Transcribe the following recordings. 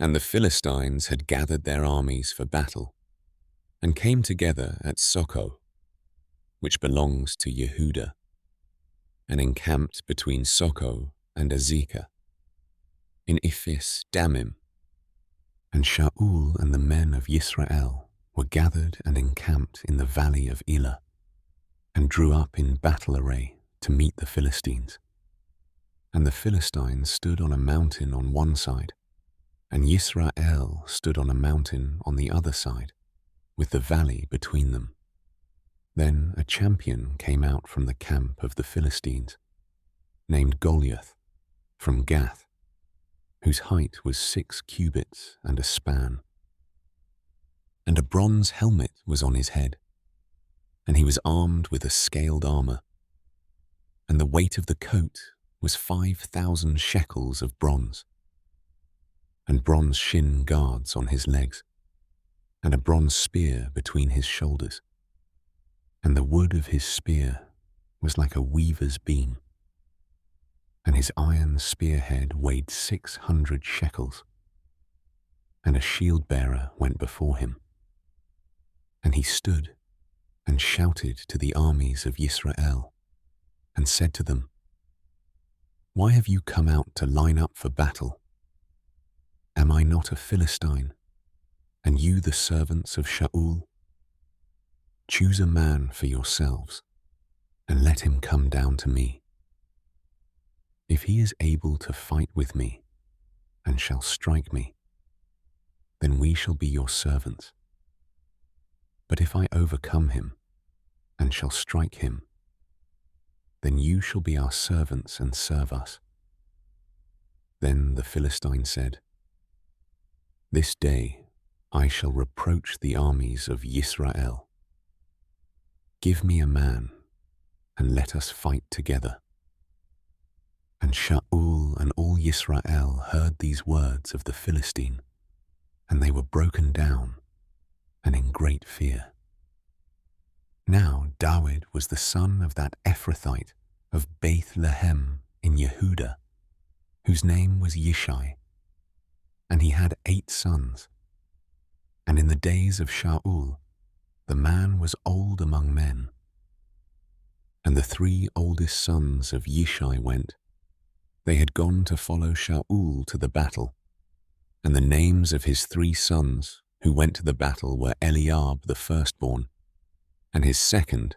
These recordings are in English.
And the Philistines had gathered their armies for battle, and came together at Soko, which belongs to Yehuda, and encamped between Soko and Azekah, in Ephes Dammim. And Shaul and the men of Yisrael were gathered and encamped in the valley of Elah, and drew up in battle array to meet the Philistines. And the Philistines stood on a mountain on one side, and Yisrael stood on a mountain on the other side, with the valley between them. Then a champion came out from the camp of the Philistines, named Goliath, from Gath, whose height was 6 cubits and a span. And a bronze helmet was on his head, and he was armed with a scaled armor, and the weight of the coat was 5,000 shekels of bronze, and bronze shin guards on his legs, and a bronze spear between his shoulders. And the wood of his spear was like a weaver's beam, and his iron spearhead weighed 600 shekels. And a shield-bearer went before him. And he stood and shouted to the armies of Yisrael, and said to them, "Why have you come out to line up for battle? Am I not a Philistine, and you the servants of Shaul? Choose a man for yourselves, and let him come down to me. If he is able to fight with me, and shall strike me, then we shall be your servants. But if I overcome him, and shall strike him, then you shall be our servants and serve us." Then the Philistine said, "This day I shall reproach the armies of Yisrael. Give me a man, and let us fight together." And Shaul and all Yisrael heard these words of the Philistine, and they were broken down and in great fear. Now David was the son of that Ephrathite of Bethlehem in Yehuda, whose name was Yishai, and he had 8 sons. And in the days of Shaul, the man was old among men. And the 3 oldest sons of Yishai went. They had gone to follow Shaul to the battle. And the names of his 3 sons who went to the battle were Eliab the firstborn, and his second,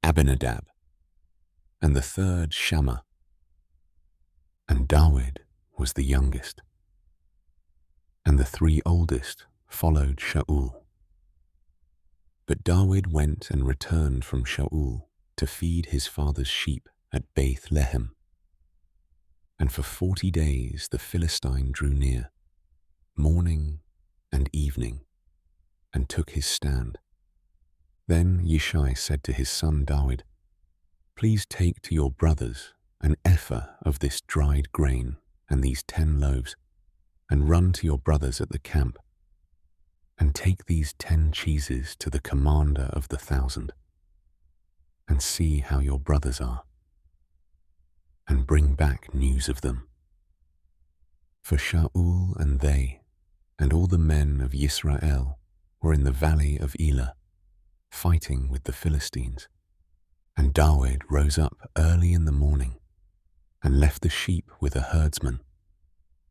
Abinadab, and the third, Shammah. And David was the youngest. And the 3 oldest followed Shaul. But David went and returned from Shaul to feed his father's sheep at Bethlehem. And for 40 days the Philistine drew near, morning and evening, and took his stand. Then Yishai said to his son David, "Please take to your brothers an ephah of this dried grain and these 10 loaves, and run to your brothers at the camp. And take these 10 cheeses to the commander of the 1,000, and see how your brothers are, and bring back news of them." For Shaul and they, and all the men of Yisrael, were in the valley of Elah, fighting with the Philistines. And David rose up early in the morning, and left the sheep with a herdsman,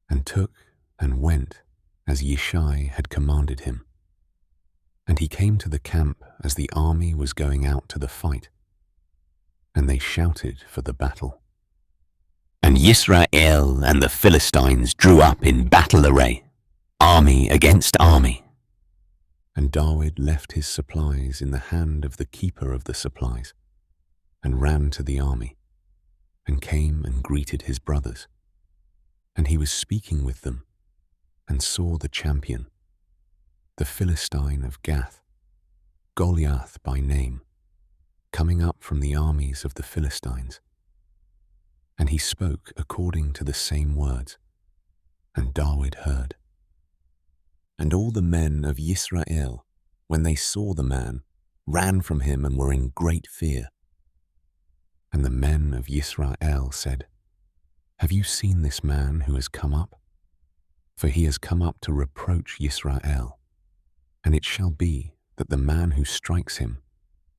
and took and went as Yishai had commanded him. And he came to the camp as the army was going out to the fight, and they shouted for the battle. And Yisrael and the Philistines drew up in battle array, army against army. And David left his supplies in the hand of the keeper of the supplies, and ran to the army, and came and greeted his brothers. And he was speaking with them, and saw the champion, the Philistine of Gath, Goliath by name, coming up from the armies of the Philistines. And he spoke according to the same words, and David heard. And all the men of Yisrael, when they saw the man, ran from him and were in great fear. And the men of Yisrael said, "Have you seen this man who has come up? For he has come up to reproach Yisrael, and it shall be that the man who strikes him,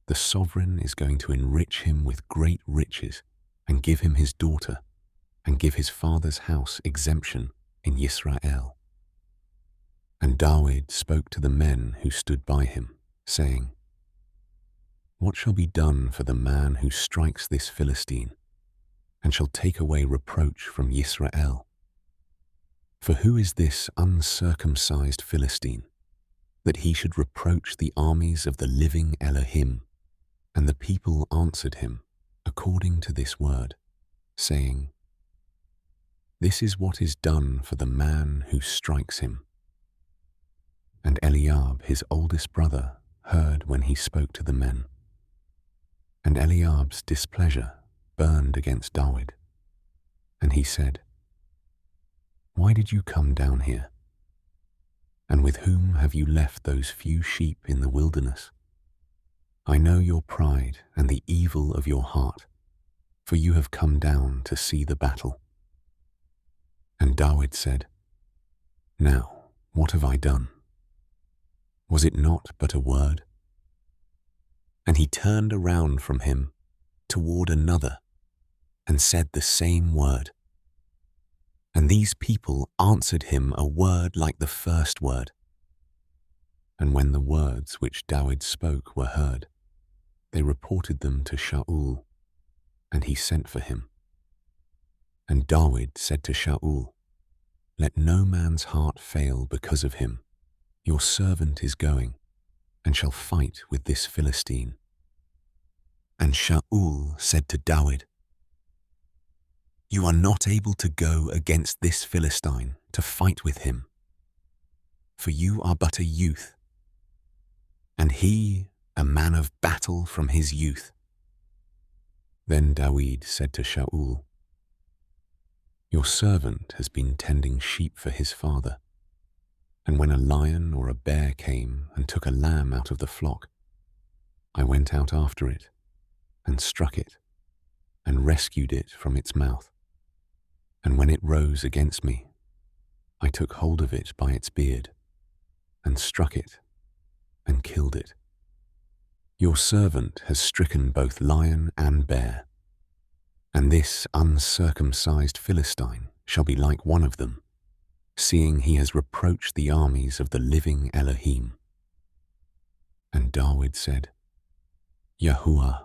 the sovereign is going to enrich him with great riches, and give him his daughter, and give his father's house exemption in Yisrael. And Dawid spoke to the men who stood by him, saying, What shall be done for the man who strikes this Philistine, and shall take away reproach from Yisrael? For who is this uncircumcised Philistine, that he should reproach the armies of the living Elohim? And the people answered him according to this word, saying, This is what is done for the man who strikes him. And Eliab, his oldest brother, heard when he spoke to the men. And Eliab's displeasure burned against Dawid. And he said, Why did you come down here? And with whom have you left those few sheep in the wilderness? I know your pride and the evil of your heart, for you have come down to see the battle. And Dawid said, Now, what have I done? Was it not but a word? And he turned around from him toward another and said the same word. And these people answered him a word like the first word. And when the words which Dawid spoke were heard, they reported them to Shaul, and he sent for him. And Dawid said to Shaul, Let no man's heart fail because of him. Your servant is going, and shall fight with this Philistine. And Shaul said to Dawid, You are not able to go against this Philistine to fight with him, for you are but a youth, and he a man of battle from his youth. Then Dawid said to Shaul, Your servant has been tending sheep for his father, and when a lion or a bear came and took a lamb out of the flock, I went out after it and struck it and rescued it from its mouth. And when it rose against me, I took hold of it by its beard and struck it and killed it. Your servant has stricken both lion and bear, and this uncircumcised Philistine shall be like one of them, seeing he has reproached the armies of the living Elohim. And Dawid said, Yahuwah,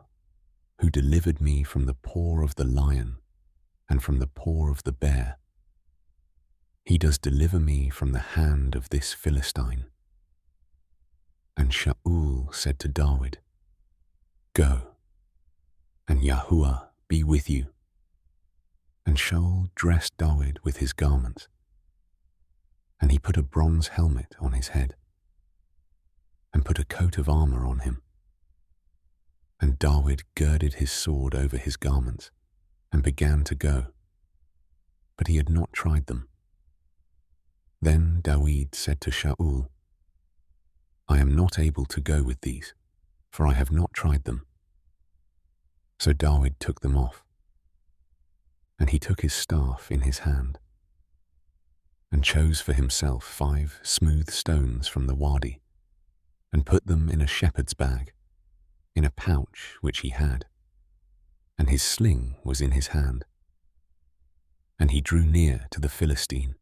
who delivered me from the paw of the lion and from the paw of the bear, he does deliver me from the hand of this Philistine. And Shaul said to Dawid, Go, and Yahuwah be with you. And Shaul dressed Dawid with his garments, and he put a bronze helmet on his head, and put a coat of armor on him. And Dawid girded his sword over his garments, and began to go, but he had not tried them. Then Dawid said to Shaul, I am not able to go with these, for I have not tried them. So Dawid took them off, and he took his staff in his hand, and chose for himself 5 smooth stones from the wadi, and put them in a shepherd's bag, in a pouch which he had, and his sling was in his hand. And he drew near to the Philistine.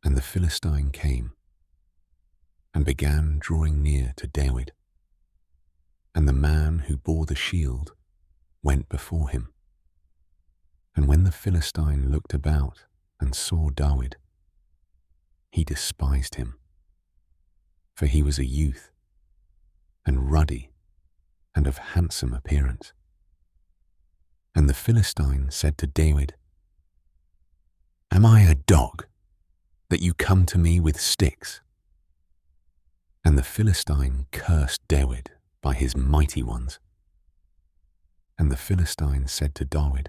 And the Philistine came, and began drawing near to Dawid. And the man who bore the shield went before him. And when the Philistine looked about and saw Dawid, he despised him, for he was a youth, and ruddy, and of handsome appearance. And the Philistine said to Dawid, Am I a dog, that you come to me with sticks? And the Philistine cursed Dawid by his mighty ones. And the Philistine said to Dawid,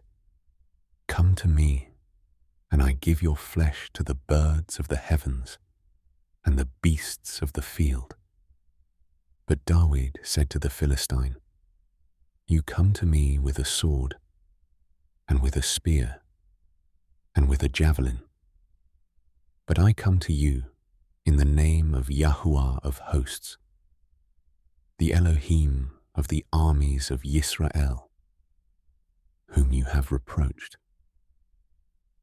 Come to me, and I give your flesh to the birds of the heavens and the beasts of the field. But Dawid said to the Philistine, You come to me with a sword, and with a spear, and with a javelin, But I come to you in the name of Yahuwah of hosts, the Elohim of the armies of Yisrael, whom you have reproached.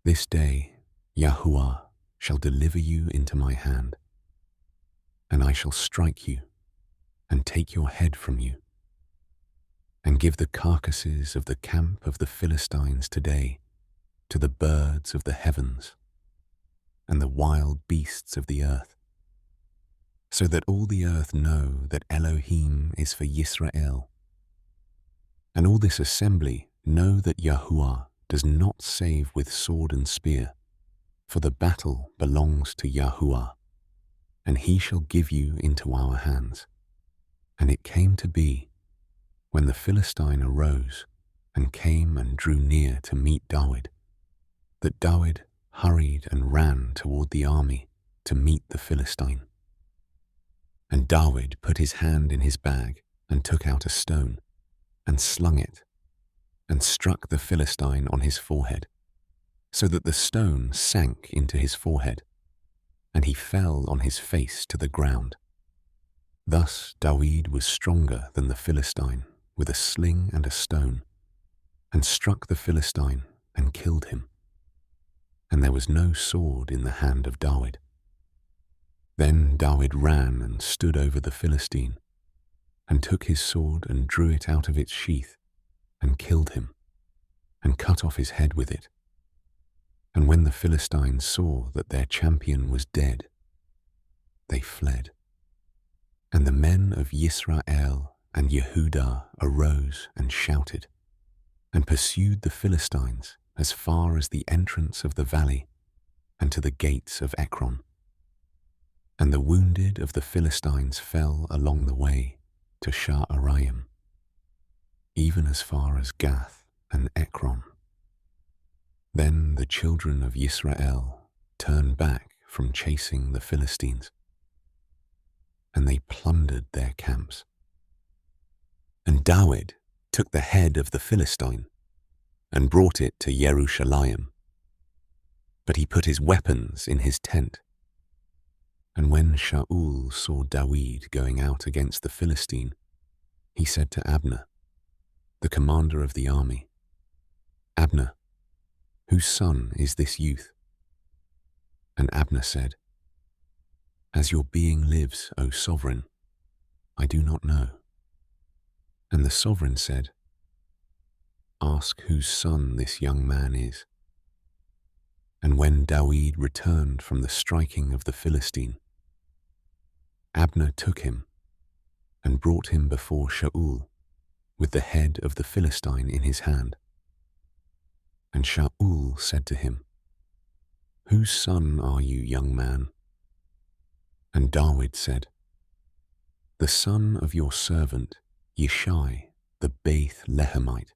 This day Yahuwah shall deliver you into my hand, and I shall strike you and take your head from you, and give the carcasses of the camp of the Philistines today to the birds of the heavens and the wild beasts of the earth, so that all the earth know that Elohim is for Yisrael, and all this assembly know that Yahuwah does not save with sword and spear, for the battle belongs to Yahuwah, and he shall give you into our hands. And it came to be, when the Philistine arose and came and drew near to meet Dawid, that Dawid hurried and ran toward the army to meet the Philistine. And Dawid put his hand in his bag and took out a stone and slung it and struck the Philistine on his forehead, so that the stone sank into his forehead, and he fell on his face to the ground. Thus Dawid was stronger than the Philistine with a sling and a stone, and struck the Philistine and killed him. And there was no sword in the hand of Dawid. Then Dawid ran and stood over the Philistine, and took his sword and drew it out of its sheath, and killed him, and cut off his head with it. And when the Philistines saw that their champion was dead, they fled. And the men of Yisrael and Yehudah arose and shouted, and pursued the Philistines as far as the entrance of the valley and to the gates of Ekron. And the wounded of the Philistines fell along the way to Sha'araim, even as far as Gath and Ekron. Then the children of Yisrael turned back from chasing the Philistines, and they plundered their camps. And Dawid took the head of the Philistine and brought it to Jerusalem. But he put his weapons in his tent. And when Shaul saw Dawid going out against the Philistine, he said to Abner, the commander of the army, Abner, whose son is this youth? And Abner said, As your being lives, O sovereign, I do not know. And the sovereign said, Ask whose son this young man is. And when Dawid returned from the striking of the Philistine, Abner took him and brought him before Shaul with the head of the Philistine in his hand. And Shaul said to him, Whose son are you, young man? And Dawid said, The son of your servant Yishai the Beth Lehemite.